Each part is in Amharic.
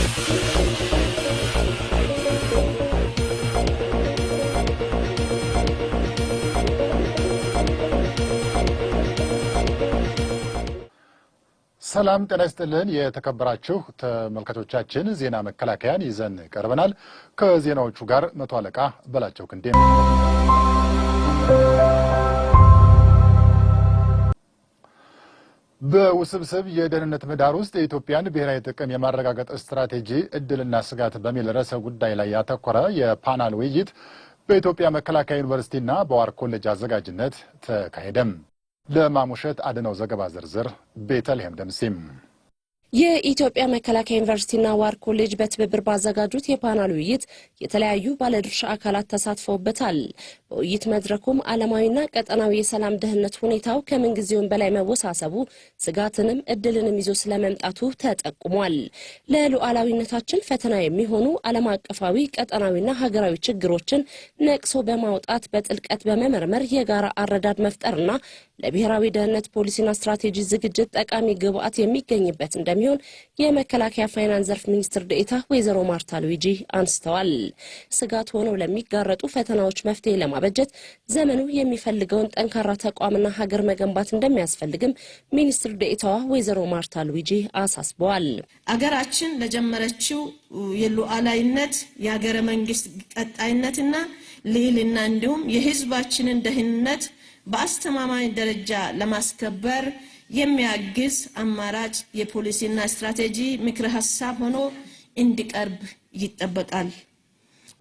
ሰላም ጤና ይስጥልን የተከበራችሁ ተመልካቾቻችን ዜና መከላከያን ይዘን ቀርበናል። ከዜናዎቹ ጋር መቶ አለቃ በላቸው ክንዴ። በውስብስብ የደህንነት ምህዳር ውስጥ የኢትዮጵያን ብሔራዊ ጥቅም የማረጋገጥ ስትራቴጂ እድልና ስጋት በሚል ርዕሰ ጉዳይ ላይ ያተኮረ የፓናል ውይይት በኢትዮጵያ መከላከያ ዩኒቨርሲቲና በዋር ኮሌጅ አዘጋጅነት ተካሄደም። ለማሙሸት አድነው ዘገባ ዝርዝር ቤተልሔም ደምሲም የኢትዮጵያ መከላከያ ዩኒቨርሲቲና ዋር ኮሌጅ በትብብር ባዘጋጁት የፓናል ውይይት የተለያዩ ባለድርሻ አካላት ተሳትፈውበታል። በውይይት መድረኩም ዓለማዊና ቀጠናዊ የሰላም ደህንነት ሁኔታው ከምንጊዜውም በላይ መወሳሰቡ ስጋትንም እድልንም ይዞ ስለመምጣቱ ተጠቁሟል። ለሉዓላዊነታችን ፈተና የሚሆኑ ዓለም አቀፋዊ ቀጠናዊና ሀገራዊ ችግሮችን ነቅሶ በማውጣት በጥልቀት በመመርመር የጋራ አረዳድ መፍጠርና ለብሔራዊ ደህንነት ፖሊሲና ስትራቴጂ ዝግጅት ጠቃሚ ግብዓት የሚገኝበት እንደሚሆን የመከላከያ ፋይናንስ ዘርፍ ሚኒስትር ዴኤታ ወይዘሮ ማርታ ሉዊጂ አንስተዋል። ስጋት ሆነው ለሚጋረጡ ፈተናዎች መፍትሄ ለማበጀት ዘመኑ የሚፈልገውን ጠንካራ ተቋምና ሀገር መገንባት እንደሚያስፈልግም ሚኒስትር ዴኤታዋ ወይዘሮ ማርታ ሉዊጂ አሳስበዋል። አገራችን ለጀመረችው የሉዓላዊነት የሀገረ መንግስት ቀጣይነትና ልዕልና እንዲሁም የህዝባችንን ደህንነት በአስተማማኝ ደረጃ ለማስከበር የሚያግዝ አማራጭ የፖሊሲና ስትራቴጂ ምክረ ሐሳብ ሆኖ እንዲቀርብ ይጠበቃል።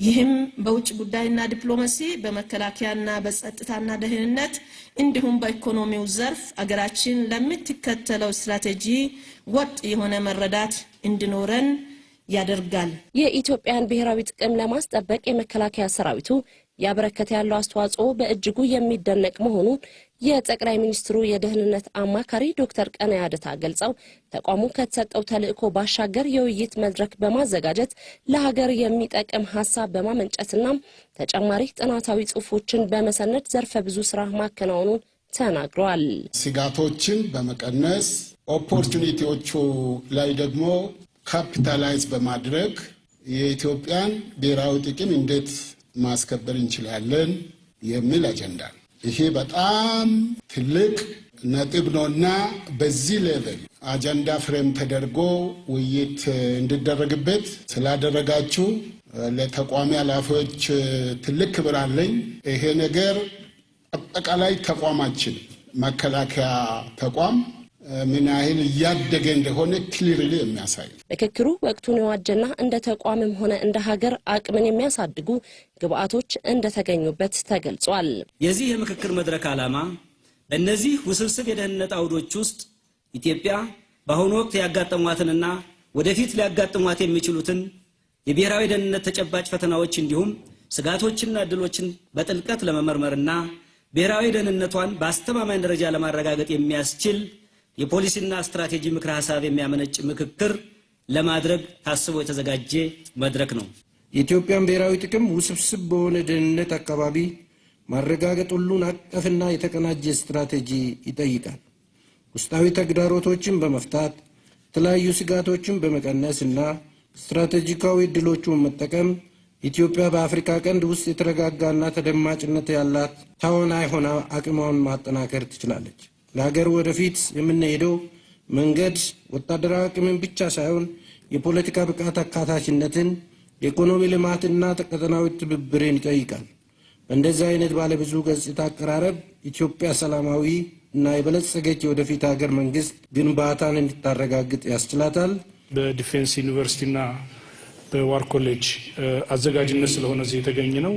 ይህም በውጭ ጉዳይና ዲፕሎማሲ፣ በመከላከያና በጸጥታና ደህንነት እንዲሁም በኢኮኖሚው ዘርፍ አገራችን ለምትከተለው ስትራቴጂ ወጥ የሆነ መረዳት እንዲኖረን ያደርጋል። የኢትዮጵያን ብሔራዊ ጥቅም ለማስጠበቅ የመከላከያ ሰራዊቱ ያበረከተ ያለው አስተዋጽኦ በእጅጉ የሚደነቅ መሆኑን የጠቅላይ ሚኒስትሩ የደህንነት አማካሪ ዶክተር ቀነያ አደታ ገልጸው ተቋሙ ከተሰጠው ተልእኮ ባሻገር የውይይት መድረክ በማዘጋጀት ለሀገር የሚጠቅም ሐሳብ በማመንጨትና ተጨማሪ ጥናታዊ ጽሑፎችን በመሰነድ ዘርፈ ብዙ ስራ ማከናወኑን ተናግረዋል። ስጋቶችን በመቀነስ ኦፖርቹኒቲዎቹ ላይ ደግሞ ካፒታላይዝ በማድረግ የኢትዮጵያን ብሔራዊ ጥቅም እንዴት ማስከበር እንችላለን የሚል አጀንዳ። ይሄ በጣም ትልቅ ነጥብ ነውና በዚህ ሌቭል አጀንዳ ፍሬም ተደርጎ ውይይት እንዲደረግበት ስላደረጋችሁ ለተቋሚ ኃላፊዎች ትልቅ ክብር አለኝ። ይሄ ነገር አጠቃላይ ተቋማችን መከላከያ ተቋም ምን ያህል እያደገ እንደሆነ ክሊርሊ የሚያሳይ ምክክሩ ወቅቱን የዋጀና እንደ ተቋምም ሆነ እንደ ሀገር አቅምን የሚያሳድጉ ግብዓቶች እንደተገኙበት ተገልጿል። የዚህ የምክክር መድረክ ዓላማ በእነዚህ ውስብስብ የደህንነት አውዶች ውስጥ ኢትዮጵያ በአሁኑ ወቅት ያጋጠሟትንና ወደፊት ሊያጋጥሟት የሚችሉትን የብሔራዊ ደህንነት ተጨባጭ ፈተናዎች እንዲሁም ስጋቶችና እድሎችን በጥልቀት ለመመርመርና ብሔራዊ ደህንነቷን በአስተማማኝ ደረጃ ለማረጋገጥ የሚያስችል የፖሊሲና ስትራቴጂ ምክረ ሐሳብ የሚያመነጭ ምክክር ለማድረግ ታስቦ የተዘጋጀ መድረክ ነው። የኢትዮጵያን ብሔራዊ ጥቅም ውስብስብ በሆነ ደህንነት አካባቢ ማረጋገጥ ሁሉን አቀፍና የተቀናጀ ስትራቴጂ ይጠይቃል። ውስጣዊ ተግዳሮቶችን በመፍታት የተለያዩ ስጋቶችን በመቀነስና ስትራቴጂካዊ እድሎቹን መጠቀም ኢትዮጵያ በአፍሪካ ቀንድ ውስጥ የተረጋጋና ተደማጭነት ያላት ተዋናይ ሆና አቅሟን ማጠናከር ትችላለች። ለሀገር ወደፊት የምንሄደው መንገድ ወታደራዊ አቅምን ብቻ ሳይሆን የፖለቲካ ብቃት አካታችነትን፣ የኢኮኖሚ ልማትና ቀጠናዊ ትብብርን ይጠይቃል። በእንደዚህ አይነት ባለብዙ ገጽታ አቀራረብ ኢትዮጵያ ሰላማዊ እና የበለጸገች የወደፊት ሀገር መንግስት ግንባታን እንድታረጋግጥ ያስችላታል። በዲፌንስ ዩኒቨርሲቲና በዋር ኮሌጅ አዘጋጅነት ስለሆነ እዚህ የተገኘ ነው።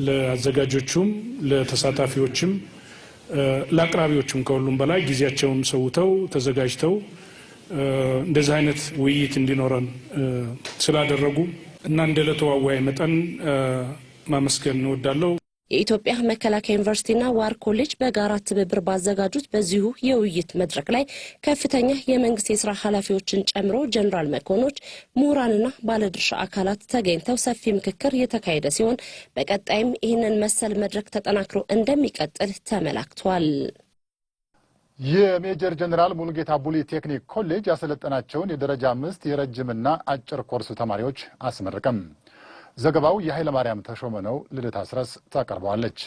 ለአዘጋጆቹም ለተሳታፊዎችም ለአቅራቢዎችም ከሁሉም በላይ ጊዜያቸውን ሰውተው ተዘጋጅተው እንደዚህ አይነት ውይይት እንዲኖረን ስላደረጉ እና እንደለተዋዋይ መጠን ማመስገን እንወዳለሁ። የኢትዮጵያ መከላከያ ዩኒቨርሲቲና ዋር ኮሌጅ በጋራ ትብብር ባዘጋጁት በዚሁ የውይይት መድረክ ላይ ከፍተኛ የመንግስት የሥራ ኃላፊዎችን ጨምሮ ጀነራል መኮንኖች፣ ምሁራንና ባለድርሻ አካላት ተገኝተው ሰፊ ምክክር የተካሄደ ሲሆን በቀጣይም ይህንን መሰል መድረክ ተጠናክሮ እንደሚቀጥል ተመላክቷል። የሜጀር ጀነራል ሙሉጌታ ቡሊ ቴክኒክ ኮሌጅ ያሰለጠናቸውን የደረጃ 5 የረጅምና አጭር ኮርስ ተማሪዎች አስመረቀም። ዘገባው የኃይለ ማርያም ተሾመ ነው። ልደታ አስረስ ታቀርበዋለች።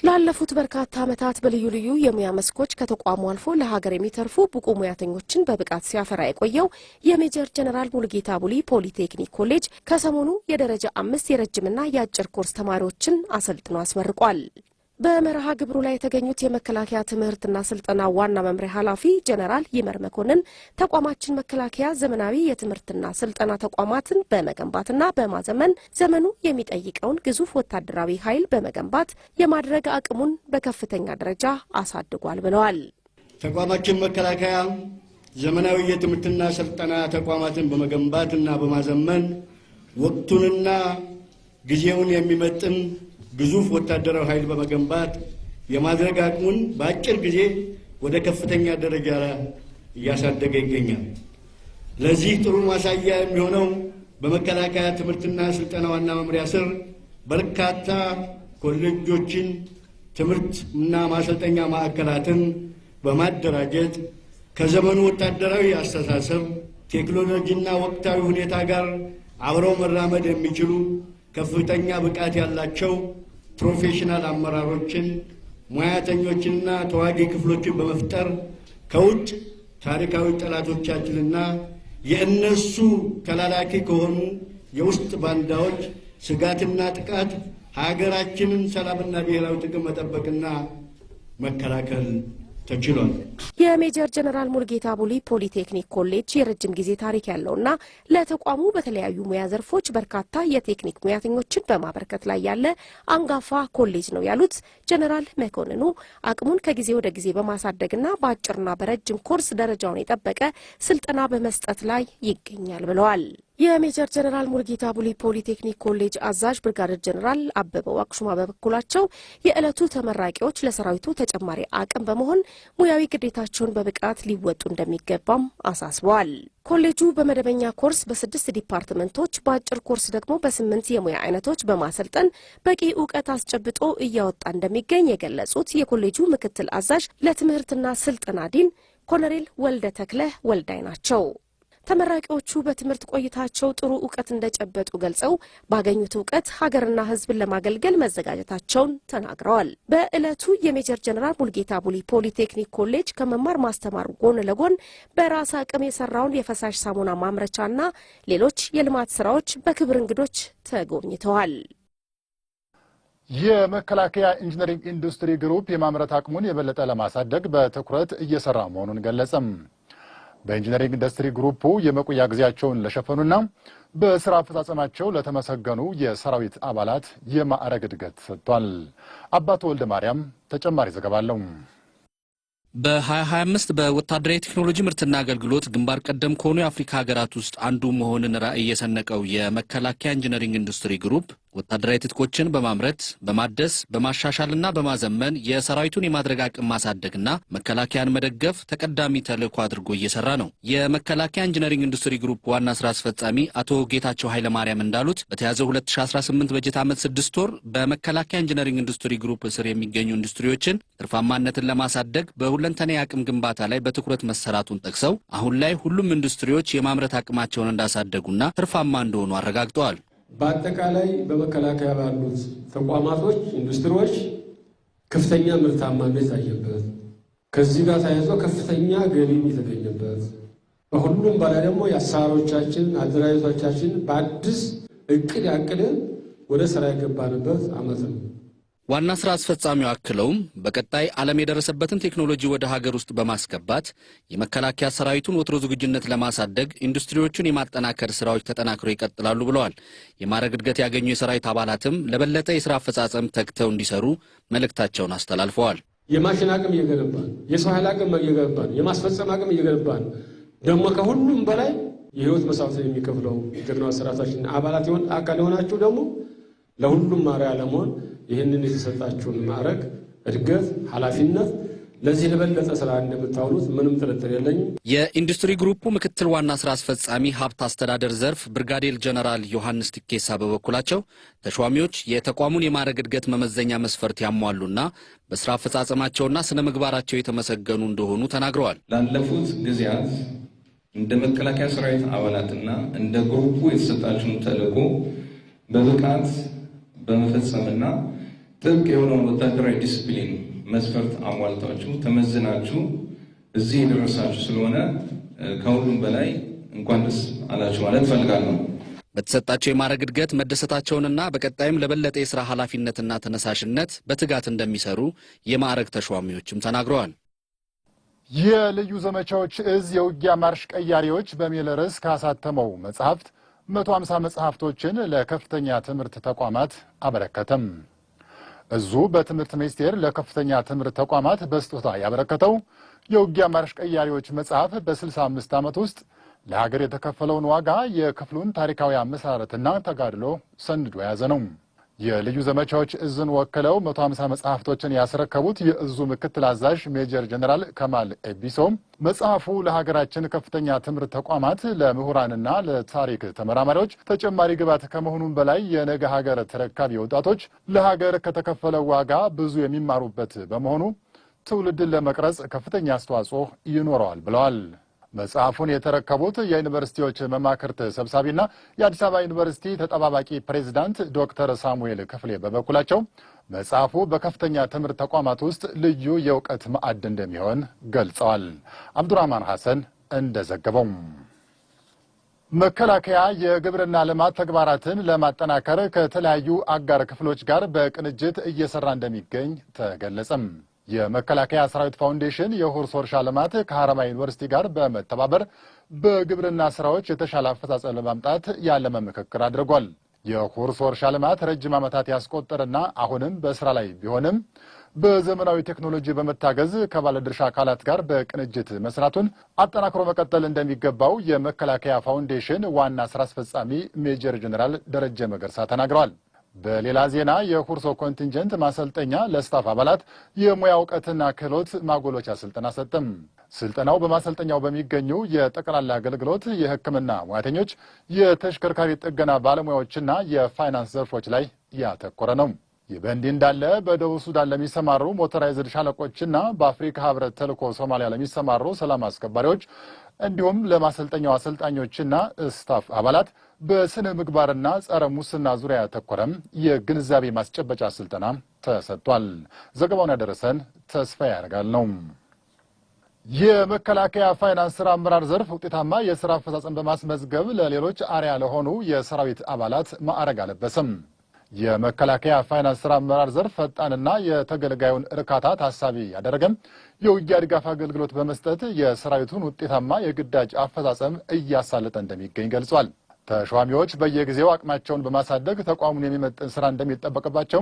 ላለፉት በርካታ ዓመታት በልዩ ልዩ የሙያ መስኮች ከተቋሙ አልፎ ለሀገር የሚተርፉ ብቁ ሙያተኞችን በብቃት ሲያፈራ የቆየው የሜጀር ጀነራል ሙሉጌታ ቡሊ ፖሊቴክኒክ ኮሌጅ ከሰሞኑ የደረጃ 5 የረጅምና የአጭር ኮርስ ተማሪዎችን አሰልጥኖ አስመርቋል። በመርሃ ግብሩ ላይ የተገኙት የመከላከያ ትምህርትና ስልጠና ዋና መምሪያ ኃላፊ ጀነራል ይመር መኮንን ተቋማችን መከላከያ ዘመናዊ የትምህርትና ስልጠና ተቋማትን በመገንባትና በማዘመን ዘመኑ የሚጠይቀውን ግዙፍ ወታደራዊ ኃይል በመገንባት የማድረግ አቅሙን በከፍተኛ ደረጃ አሳድጓል ብለዋል። ተቋማችን መከላከያ ዘመናዊ የትምህርትና ስልጠና ተቋማትን በመገንባትና በማዘመን ወቅቱንና ጊዜውን የሚመጥን ግዙፍ ወታደራዊ ኃይል በመገንባት የማድረግ አቅሙን በአጭር ጊዜ ወደ ከፍተኛ ደረጃ እያሳደገ ይገኛል። ለዚህ ጥሩ ማሳያ የሚሆነው በመከላከያ ትምህርትና ስልጠና ዋና መምሪያ ስር በርካታ ኮሌጆችን፣ ትምህርትና ማሰልጠኛ ማዕከላትን በማደራጀት ከዘመኑ ወታደራዊ አስተሳሰብ፣ ቴክኖሎጂና ወቅታዊ ሁኔታ ጋር አብረው መራመድ የሚችሉ ከፍተኛ ብቃት ያላቸው ፕሮፌሽናል አመራሮችን፣ ሙያተኞችንና ተዋጊ ክፍሎችን በመፍጠር ከውጭ ታሪካዊ ጠላቶቻችንና የእነሱ ተላላኪ ከሆኑ የውስጥ ባንዳዎች ስጋትና ጥቃት ሀገራችንን ሰላምና ብሔራዊ ጥቅም መጠበቅና መከላከል ተችሏል። የሜጀር ጀነራል ሙሉጌታ ቡሊ ፖሊቴክኒክ ኮሌጅ የረጅም ጊዜ ታሪክ ያለውና ለተቋሙ በተለያዩ ሙያ ዘርፎች በርካታ የቴክኒክ ሙያተኞችን በማበርከት ላይ ያለ አንጋፋ ኮሌጅ ነው ያሉት ጀነራል መኮንኑ አቅሙን ከጊዜ ወደ ጊዜ በማሳደግና በአጭርና በረጅም ኮርስ ደረጃውን የጠበቀ ስልጠና በመስጠት ላይ ይገኛል ብለዋል። የሜጀር ጀነራል ሙሉጌታ ቡሊ ፖሊቴክኒክ ኮሌጅ አዛዥ ብርጋዴር ጀነራል አበበው አክሹማ በበኩላቸው የዕለቱ ተመራቂዎች ለሰራዊቱ ተጨማሪ አቅም በመሆን ሙያዊ ግዴታቸውን በብቃት ሊወጡ እንደሚገባም አሳስበዋል። ኮሌጁ በመደበኛ ኮርስ በ6 ዲፓርትመንቶች በአጭር ኮርስ ደግሞ በ8 የሙያ አይነቶች በማሰልጠን በቂ እውቀት አስጨብጦ እያወጣ እንደሚገኝ የገለጹት የኮሌጁ ምክትል አዛዥ ለትምህርትና ስልጠና ዲን ኮሎኔል ወልደ ተክለ ወልዳይ ናቸው። ተመራቂዎቹ በትምህርት ቆይታቸው ጥሩ እውቀት እንደጨበጡ ገልጸው ባገኙት እውቀት ሀገርና ሕዝብን ለማገልገል መዘጋጀታቸውን ተናግረዋል። በዕለቱ የሜጀር ጀነራል ሙሉጌታ ቡሊ ፖሊቴክኒክ ኮሌጅ ከመማር ማስተማር ጎን ለጎን በራስ አቅም የሰራውን የፈሳሽ ሳሙና ማምረቻና ሌሎች የልማት ስራዎች በክብር እንግዶች ተጎብኝተዋል። የመከላከያ ኢንጂነሪንግ ኢንዱስትሪ ግሩፕ የማምረት አቅሙን የበለጠ ለማሳደግ በትኩረት እየሰራ መሆኑን ገለጸም። በኢንጂነሪንግ ኢንዱስትሪ ግሩፑ የመቆያ ጊዜያቸውን ለሸፈኑና በስራ አፈጻጸማቸው ለተመሰገኑ የሰራዊት አባላት የማዕረግ እድገት ሰጥቷል። አባቱ ወልደ ማርያም ተጨማሪ ዘገባ አለው። በ2025 በወታደራዊ ቴክኖሎጂ ምርትና አገልግሎት ግንባር ቀደም ከሆኑ የአፍሪካ ሀገራት ውስጥ አንዱ መሆንን ራዕይ የሰነቀው የመከላከያ ኢንጂነሪንግ ኢንዱስትሪ ግሩፕ ወታደራዊ ትጥቆችን በማምረት በማደስ በማሻሻልና በማዘመን የሰራዊቱን የማድረግ አቅም ማሳደግና መከላከያን መደገፍ ተቀዳሚ ተልዕኮ አድርጎ እየሰራ ነው። የመከላከያ ኢንጂነሪንግ ኢንዱስትሪ ግሩፕ ዋና ስራ አስፈጻሚ አቶ ጌታቸው ኃይለ ማርያም እንዳሉት በተያዘው 2018 በጀት ዓመት 6 ወር በመከላከያ ኢንጂነሪንግ ኢንዱስትሪ ግሩፕ ስር የሚገኙ ኢንዱስትሪዎችን ትርፋማነትን ለማሳደግ በሁለንተናዊ አቅም ግንባታ ላይ በትኩረት መሰራቱን ጠቅሰው አሁን ላይ ሁሉም ኢንዱስትሪዎች የማምረት አቅማቸውን እንዳሳደጉና ትርፋማ እንደሆኑ አረጋግጠዋል። በአጠቃላይ በመከላከያ ባሉት ተቋማቶች ኢንዱስትሪዎች ከፍተኛ ምርታማነት የታየበት ከዚህ ጋር ተያይዞ ከፍተኛ ገቢ የተገኘበት በሁሉም በላይ ደግሞ የአሰራሮቻችን አደራጆቻችን በአዲስ እቅድ ያቅደን ወደ ስራ የገባንበት ዓመት ነው። ዋና ስራ አስፈጻሚው አክለውም በቀጣይ ዓለም የደረሰበትን ቴክኖሎጂ ወደ ሀገር ውስጥ በማስገባት የመከላከያ ሰራዊቱን ወትሮ ዝግጁነት ለማሳደግ ኢንዱስትሪዎቹን የማጠናከር ስራዎች ተጠናክረው ይቀጥላሉ ብለዋል። የማዕረግ እድገት ያገኙ የሰራዊት አባላትም ለበለጠ የስራ አፈጻጸም ተግተው እንዲሰሩ መልእክታቸውን አስተላልፈዋል። የማሽን አቅም እየገነባን፣ የሰው ኃይል አቅም እየገነባን፣ የማስፈጸም አቅም እየገነባን ደግሞ ከሁሉም በላይ የህይወት መስዋዕትን የሚከፍለው የጀግናው ሰራዊታችን አባላት አካል የሆናችሁ ደግሞ ለሁሉም ማሪያ ለመሆን ይህንን የተሰጣችሁን ማዕረግ እድገት ኃላፊነት ለዚህ ለበለጠ ስራ እንደምታውሉት ምንም ጥርጥር የለኝም። የኢንዱስትሪ ግሩፑ ምክትል ዋና ስራ አስፈጻሚ ሀብት አስተዳደር ዘርፍ ብርጋዴር ጀነራል ዮሐንስ ቲኬሳ በበኩላቸው ተሿሚዎች የተቋሙን የማዕረግ እድገት መመዘኛ መስፈርት ያሟሉና በስራ አፈጻጸማቸውና ስነ ምግባራቸው የተመሰገኑ እንደሆኑ ተናግረዋል። ላለፉት ጊዜያት እንደ መከላከያ ሰራዊት አባላትና እንደ ግሩፑ የተሰጣችሁን ተልዕኮ በብቃት በመፈጸምና ጥብቅ የሆነውን ወታደራዊ ዲስፕሊን መስፈርት አሟልታችሁ ተመዝናችሁ እዚህ የደረሳችሁ ስለሆነ ከሁሉም በላይ እንኳን ደስ አላችሁ ማለት ፈልጋለሁ። በተሰጣቸው የማዕረግ እድገት መደሰታቸውንና በቀጣይም ለበለጠ የሥራ ኃላፊነትና ተነሳሽነት በትጋት እንደሚሰሩ የማዕረግ ተሿሚዎችም ተናግረዋል። የልዩ ዘመቻዎች እዝ የውጊያ ማርሽ ቀያሪዎች በሚል ርዕስ ካሳተመው መጽሐፍት 150 መጽሐፍቶችን ለከፍተኛ ትምህርት ተቋማት አበረከተም። እዙ በትምህርት ሚኒስቴር ለከፍተኛ ትምህርት ተቋማት በስጦታ ያበረከተው የውጊያ ማርሽ ቀያሪዎች መጽሐፍ በ65 ዓመት ውስጥ ለሀገር የተከፈለውን ዋጋ፣ የክፍሉን ታሪካዊ አመሰራረትና ተጋድሎ ሰንዶ የያዘ ነው። የልዩ ዘመቻዎች እዝን ወክለው 150 መጽሐፍቶችን ያስረከቡት የእዙ ምክትል አዛዥ ሜጀር ጀነራል ከማል ኤቢሶ መጽሐፉ ለሀገራችን ከፍተኛ ትምህርት ተቋማት፣ ለምሁራንና ለታሪክ ተመራማሪዎች ተጨማሪ ግብዓት ከመሆኑም በላይ የነገ ሀገር ተረካቢ ወጣቶች ለሀገር ከተከፈለው ዋጋ ብዙ የሚማሩበት በመሆኑ ትውልድን ለመቅረጽ ከፍተኛ አስተዋጽኦ ይኖረዋል ብለዋል። መጽሐፉን የተረከቡት የዩኒቨርሲቲዎች መማክርት ሰብሳቢና የአዲስ አበባ ዩኒቨርሲቲ ተጠባባቂ ፕሬዝዳንት ዶክተር ሳሙኤል ክፍሌ በበኩላቸው መጽሐፉ በከፍተኛ ትምህርት ተቋማት ውስጥ ልዩ የእውቀት ማዕድ እንደሚሆን ገልጸዋል። አብዱራህማን ሐሰን እንደዘገበው መከላከያ የግብርና ልማት ተግባራትን ለማጠናከር ከተለያዩ አጋር ክፍሎች ጋር በቅንጅት እየሰራ እንደሚገኝ ተገለጸም። የመከላከያ ሰራዊት ፋውንዴሽን የሁርሶ እርሻ ልማት ከሐረማያ ዩኒቨርሲቲ ጋር በመተባበር በግብርና ስራዎች የተሻለ አፈጻጸም ለማምጣት ያለመ ምክክር አድርጓል። የሁርሶ እርሻ ልማት ረጅም ዓመታት ያስቆጠረና አሁንም በስራ ላይ ቢሆንም በዘመናዊ ቴክኖሎጂ በመታገዝ ከባለድርሻ አካላት ጋር በቅንጅት መስራቱን አጠናክሮ መቀጠል እንደሚገባው የመከላከያ ፋውንዴሽን ዋና ስራ አስፈጻሚ ሜጀር ጀነራል ደረጀ መገርሳ ተናግረዋል። በሌላ ዜና የሁርሶ ኮንቲንጀንት ማሰልጠኛ ለስታፍ አባላት የሙያ እውቀትና ክህሎት ማጎልበቻ ስልጠና ሰጠም። ስልጠናው በማሰልጠኛው በሚገኙ የጠቅላላ አገልግሎት፣ የሕክምና ሙያተኞች፣ የተሽከርካሪ ጥገና ባለሙያዎችና የፋይናንስ ዘርፎች ላይ ያተኮረ ነው። ይህ በእንዲህ እንዳለ በደቡብ ሱዳን ለሚሰማሩ ሞተራይዝድ ሻለቆችና በአፍሪካ ህብረት ተልዕኮ ሶማሊያ ለሚሰማሩ ሰላም አስከባሪዎች እንዲሁም ለማሰልጠኛው አሰልጣኞችና ስታፍ አባላት በስነ ምግባርና ጸረ ሙስና ዙሪያ ያተኮረም የግንዛቤ ማስጨበጫ ስልጠና ተሰጥቷል። ዘገባውን ያደረሰን ተስፋ ያደርጋል ነው። የመከላከያ ፋይናንስ ስራ አመራር ዘርፍ ውጤታማ የስራ አፈጻጸም በማስመዝገብ ለሌሎች አርአያ ለሆኑ የሰራዊት አባላት ማዕረግ አለበሰም። የመከላከያ ፋይናንስ ስራ አመራር ዘርፍ ፈጣንና የተገልጋዩን እርካታ ታሳቢ ያደረገም የውጊያ ድጋፍ አገልግሎት በመስጠት የሰራዊቱን ውጤታማ የግዳጅ አፈጻጸም እያሳለጠ እንደሚገኝ ገልጿል። ተሿሚዎች በየጊዜው አቅማቸውን በማሳደግ ተቋሙን የሚመጥን ስራ እንደሚጠበቅባቸው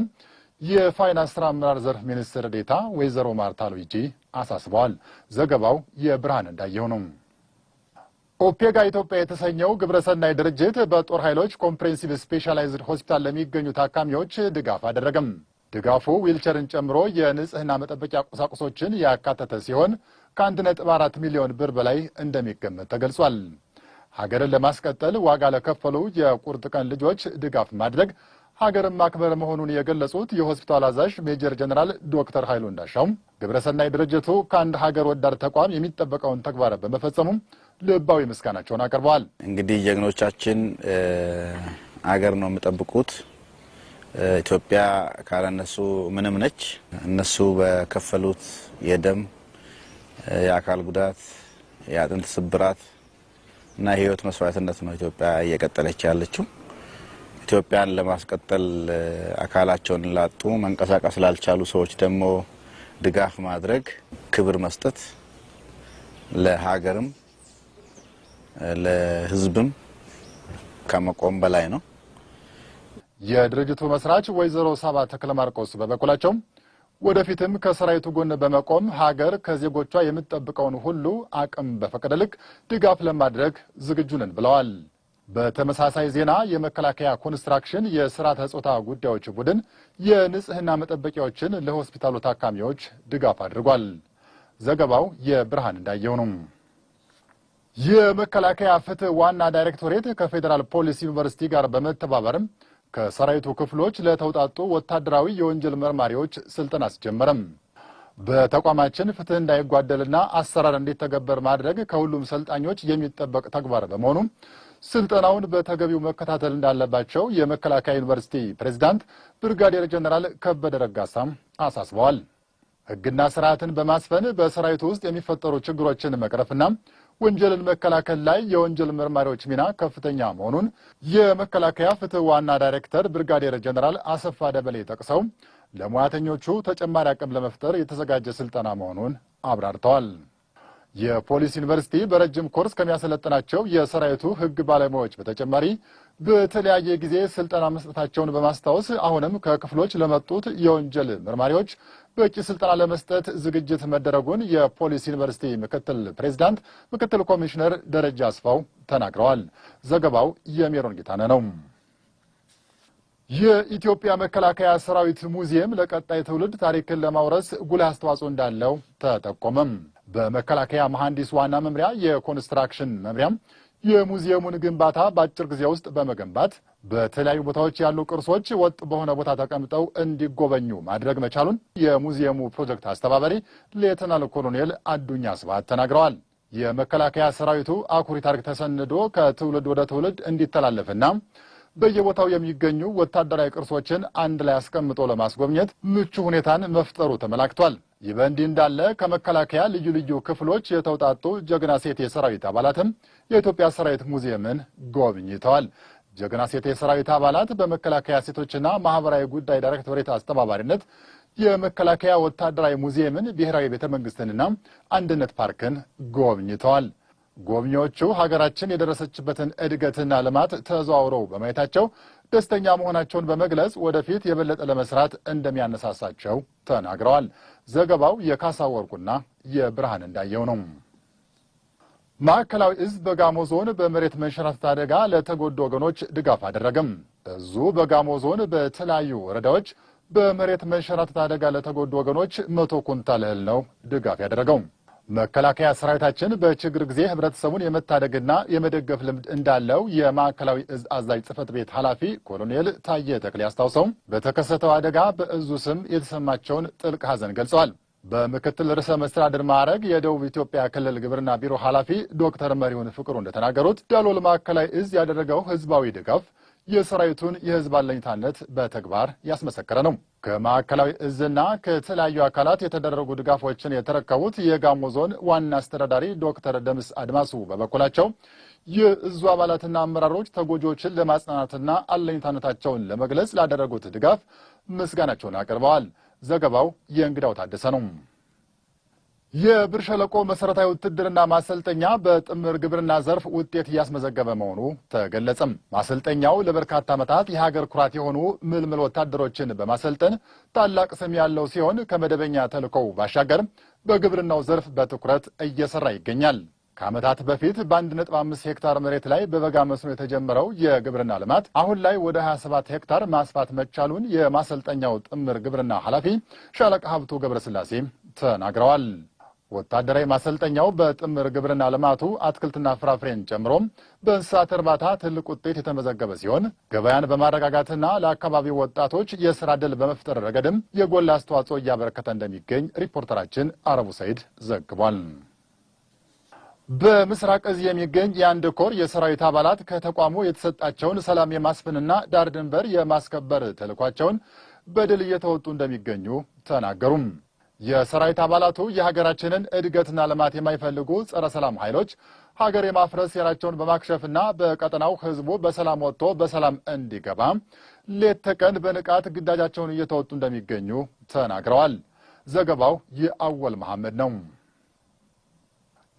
የፋይናንስ ስራ አመራር ዘርፍ ሚኒስትር ዴኤታ ወይዘሮ ማርታ ሉዊጂ አሳስበዋል። ዘገባው የብርሃን እንዳየው ነው። ኦፔጋ ኢትዮጵያ የተሰኘው ግብረሰናይ ድርጅት በጦር ኃይሎች ኮምፕሬሄንሲቭ ስፔሻላይዝድ ሆስፒታል ለሚገኙ ታካሚዎች ድጋፍ አደረገም። ድጋፉ ዊልቸርን ጨምሮ የንጽህና መጠበቂያ ቁሳቁሶችን ያካተተ ሲሆን ከ1.4 ሚሊዮን ብር በላይ እንደሚገመት ተገልጿል። ሀገርን ለማስቀጠል ዋጋ ለከፈሉ የቁርጥ ቀን ልጆች ድጋፍ ማድረግ ሀገርን ማክበር መሆኑን የገለጹት የሆስፒታል አዛዥ ሜጀር ጀነራል ዶክተር ኃይሉ እንዳሻው ግብረሰናይ ድርጅቱ ከአንድ ሀገር ወዳድ ተቋም የሚጠበቀውን ተግባር በመፈጸሙ ልባዊ ምስጋናቸውን አቅርበዋል። እንግዲህ ጀግኖቻችን ሀገር ነው የሚጠብቁት። ኢትዮጵያ ካለነሱ ምንም ነች። እነሱ በከፈሉት የደም፣ የአካል ጉዳት፣ የአጥንት ስብራት እና የህይወት መስዋዕትነት ነው ኢትዮጵያ እየቀጠለች ያለችው። ኢትዮጵያን ለማስቀጠል አካላቸውን ላጡ መንቀሳቀስ ላልቻሉ ሰዎች ደግሞ ድጋፍ ማድረግ፣ ክብር መስጠት ለሀገርም ለህዝብም ከመቆም በላይ ነው። የድርጅቱ መስራች ወይዘሮ ሳባ ተክለማርቆስ በበኩላቸው ወደፊትም ከሰራዊቱ ጎን በመቆም ሀገር ከዜጎቿ የምትጠብቀውን ሁሉ አቅም በፈቀደ ልክ ድጋፍ ለማድረግ ዝግጁ ነን ብለዋል። በተመሳሳይ ዜና የመከላከያ ኮንስትራክሽን የስርዓተ ጾታ ጉዳዮች ቡድን የንጽህና መጠበቂያዎችን ለሆስፒታሉ ታካሚዎች ድጋፍ አድርጓል። ዘገባው የብርሃን እንዳየው ነው። የመከላከያ ፍትህ ዋና ዳይሬክቶሬት ከፌዴራል ፖሊስ ዩኒቨርሲቲ ጋር በመተባበርም ከሰራዊቱ ክፍሎች ለተውጣጡ ወታደራዊ የወንጀል መርማሪዎች ስልጠና አስጀመረም። በተቋማችን ፍትህ እንዳይጓደልና አሰራር እንዲተገበር ማድረግ ከሁሉም ሰልጣኞች የሚጠበቅ ተግባር በመሆኑ ስልጠናውን በተገቢው መከታተል እንዳለባቸው የመከላከያ ዩኒቨርሲቲ ፕሬዝዳንት ብርጋዴር ጀነራል ከበደ ረጋሳም አሳስበዋል። ሕግና ስርዓትን በማስፈን በሰራዊቱ ውስጥ የሚፈጠሩ ችግሮችን መቅረፍና ወንጀልን መከላከል ላይ የወንጀል መርማሪዎች ሚና ከፍተኛ መሆኑን የመከላከያ ፍትህ ዋና ዳይሬክተር ብርጋዴር ጀነራል አሰፋ ደበሌ ጠቅሰው ለሙያተኞቹ ተጨማሪ አቅም ለመፍጠር የተዘጋጀ ስልጠና መሆኑን አብራርተዋል። የፖሊስ ዩኒቨርሲቲ በረጅም ኮርስ ከሚያሰለጥናቸው የሰራዊቱ ሕግ ባለሙያዎች በተጨማሪ በተለያየ ጊዜ ስልጠና መስጠታቸውን በማስታወስ አሁንም ከክፍሎች ለመጡት የወንጀል መርማሪዎች በቂ ስልጠና ለመስጠት ዝግጅት መደረጉን የፖሊስ ዩኒቨርሲቲ ምክትል ፕሬዝዳንት ምክትል ኮሚሽነር ደረጃ አስፋው ተናግረዋል። ዘገባው የሜሮን ጌታነህ ነው። የኢትዮጵያ መከላከያ ሰራዊት ሙዚየም ለቀጣይ ትውልድ ታሪክን ለማውረስ ጉልህ አስተዋጽኦ እንዳለው ተጠቆመም። በመከላከያ መሐንዲስ ዋና መምሪያ የኮንስትራክሽን መምሪያም የሙዚየሙን ግንባታ በአጭር ጊዜ ውስጥ በመገንባት በተለያዩ ቦታዎች ያሉ ቅርሶች ወጥ በሆነ ቦታ ተቀምጠው እንዲጎበኙ ማድረግ መቻሉን የሙዚየሙ ፕሮጀክት አስተባባሪ ሌተናል ኮሎኔል አዱኛ ስብሐት ተናግረዋል። የመከላከያ ሰራዊቱ አኩሪ ታሪክ ተሰንዶ ከትውልድ ወደ ትውልድ እንዲተላለፍና በየቦታው የሚገኙ ወታደራዊ ቅርሶችን አንድ ላይ አስቀምጦ ለማስጎብኘት ምቹ ሁኔታን መፍጠሩ ተመላክቷል። ይህ በእንዲህ እንዳለ ከመከላከያ ልዩ ልዩ ክፍሎች የተውጣጡ ጀግና ሴት የሰራዊት አባላትም የኢትዮጵያ ሰራዊት ሙዚየምን ጎብኝተዋል። ጀግና ሴት የሰራዊት አባላት በመከላከያ ሴቶችና ማህበራዊ ጉዳይ ዳይሬክቶሬት አስተባባሪነት የመከላከያ ወታደራዊ ሙዚየምን፣ ብሔራዊ ቤተ መንግስትንና አንድነት ፓርክን ጎብኝተዋል። ጎብኚዎቹ ሀገራችን የደረሰችበትን እድገትና ልማት ተዘዋውረው በማየታቸው ደስተኛ መሆናቸውን በመግለጽ ወደፊት የበለጠ ለመስራት እንደሚያነሳሳቸው ተናግረዋል። ዘገባው የካሳ ወርቁና የብርሃን እንዳየው ነው። ማዕከላዊ እዝ በጋሞ ዞን በመሬት መንሸራተት አደጋ ለተጎዱ ወገኖች ድጋፍ አደረገም። እዙ በጋሞ ዞን በተለያዩ ወረዳዎች በመሬት መንሸራተት አደጋ ለተጎዱ ወገኖች 100 ኩንታል እህል ነው ድጋፍ ያደረገው። መከላከያ ሰራዊታችን በችግር ጊዜ ህብረተሰቡን የመታደግና የመደገፍ ልምድ እንዳለው የማዕከላዊ እዝ አዛዥ ጽሕፈት ቤት ኃላፊ ኮሎኔል ታየ ተክሌ አስታውሰው በተከሰተው አደጋ በእዙ ስም የተሰማቸውን ጥልቅ ሐዘን ገልጸዋል። በምክትል ርዕሰ መስተዳድር ማዕረግ የደቡብ ኢትዮጵያ ክልል ግብርና ቢሮ ኃላፊ ዶክተር መሪሁን ፍቅሩ እንደተናገሩት ዳሎል ማዕከላዊ እዝ ያደረገው ህዝባዊ ድጋፍ የሰራዊቱን የህዝብ አለኝታነት በተግባር ያስመሰከረ ነው። ከማዕከላዊ እዝና ከተለያዩ አካላት የተደረጉ ድጋፎችን የተረከቡት የጋሞ ዞን ዋና አስተዳዳሪ ዶክተር ደምስ አድማሱ በበኩላቸው የእዙ አባላትና አመራሮች ተጎጂዎችን ለማጽናናትና አለኝታነታቸውን ለመግለጽ ላደረጉት ድጋፍ ምስጋናቸውን አቅርበዋል። ዘገባው የእንግዳው ታደሰ ነው። የብር ሸለቆ መሰረታዊ ውትድርና ማሰልጠኛ በጥምር ግብርና ዘርፍ ውጤት እያስመዘገበ መሆኑ ተገለጸም። ማሰልጠኛው ለበርካታ ዓመታት የሀገር ኩራት የሆኑ ምልምል ወታደሮችን በማሰልጠን ታላቅ ስም ያለው ሲሆን ከመደበኛ ተልዕኮው ባሻገር በግብርናው ዘርፍ በትኩረት እየሰራ ይገኛል። ከዓመታት በፊት በ1.5 ሄክታር መሬት ላይ በበጋ መስኖ የተጀመረው የግብርና ልማት አሁን ላይ ወደ 27 ሄክታር ማስፋት መቻሉን የማሰልጠኛው ጥምር ግብርና ኃላፊ ሻለቃ ሀብቱ ገብረስላሴ ተናግረዋል። ወታደራዊ ማሰልጠኛው በጥምር ግብርና ልማቱ አትክልትና ፍራፍሬን ጨምሮ በእንስሳት እርባታ ትልቅ ውጤት የተመዘገበ ሲሆን ገበያን በማረጋጋትና ለአካባቢው ወጣቶች የሥራ ዕድል በመፍጠር ረገድም የጎላ አስተዋጽኦ እያበረከተ እንደሚገኝ ሪፖርተራችን አረቡ ሰይድ ዘግቧል። በምስራቅ እዝ የሚገኝ የአንድ ኮር የሰራዊት አባላት ከተቋሙ የተሰጣቸውን ሰላም የማስፈንና ዳር ድንበር የማስከበር ተልዕኳቸውን በድል እየተወጡ እንደሚገኙ ተናገሩም። የሰራዊት አባላቱ የሀገራችንን እድገትና ልማት የማይፈልጉ ጸረ ሰላም ኃይሎች ሀገር የማፍረስ ሴራቸውን በማክሸፍና በቀጠናው ሕዝቡ በሰላም ወጥቶ በሰላም እንዲገባ ሌት ተቀን በንቃት ግዳጃቸውን እየተወጡ እንደሚገኙ ተናግረዋል። ዘገባው የአወል መሐመድ ነው።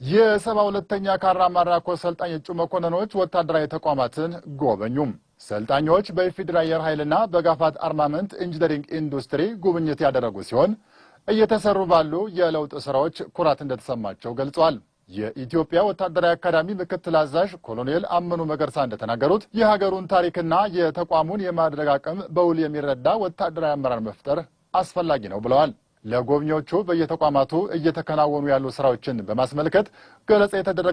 የ72ኛ ካራማራ ኮር ሰልጣኝ እጩ መኮንኖች ወታደራዊ ተቋማትን ጎበኙም። ሰልጣኞች በኢፌዴሪ አየር ኃይልና በጋፋት አርማመንት ኢንጂነሪንግ ኢንዱስትሪ ጉብኝት ያደረጉ ሲሆን እየተሰሩ ባሉ የለውጥ ስራዎች ኩራት እንደተሰማቸው ገልጸዋል። የኢትዮጵያ ወታደራዊ አካዳሚ ምክትል አዛዥ ኮሎኔል አመኑ መገርሳ እንደተናገሩት የሀገሩን ታሪክና የተቋሙን የማድረግ አቅም በውል የሚረዳ ወታደራዊ አመራር መፍጠር አስፈላጊ ነው ብለዋል። ለጎብኚዎቹ በየተቋማቱ እየተከናወኑ ያሉ ስራዎችን በማስመልከት ገለጻ የተደረገ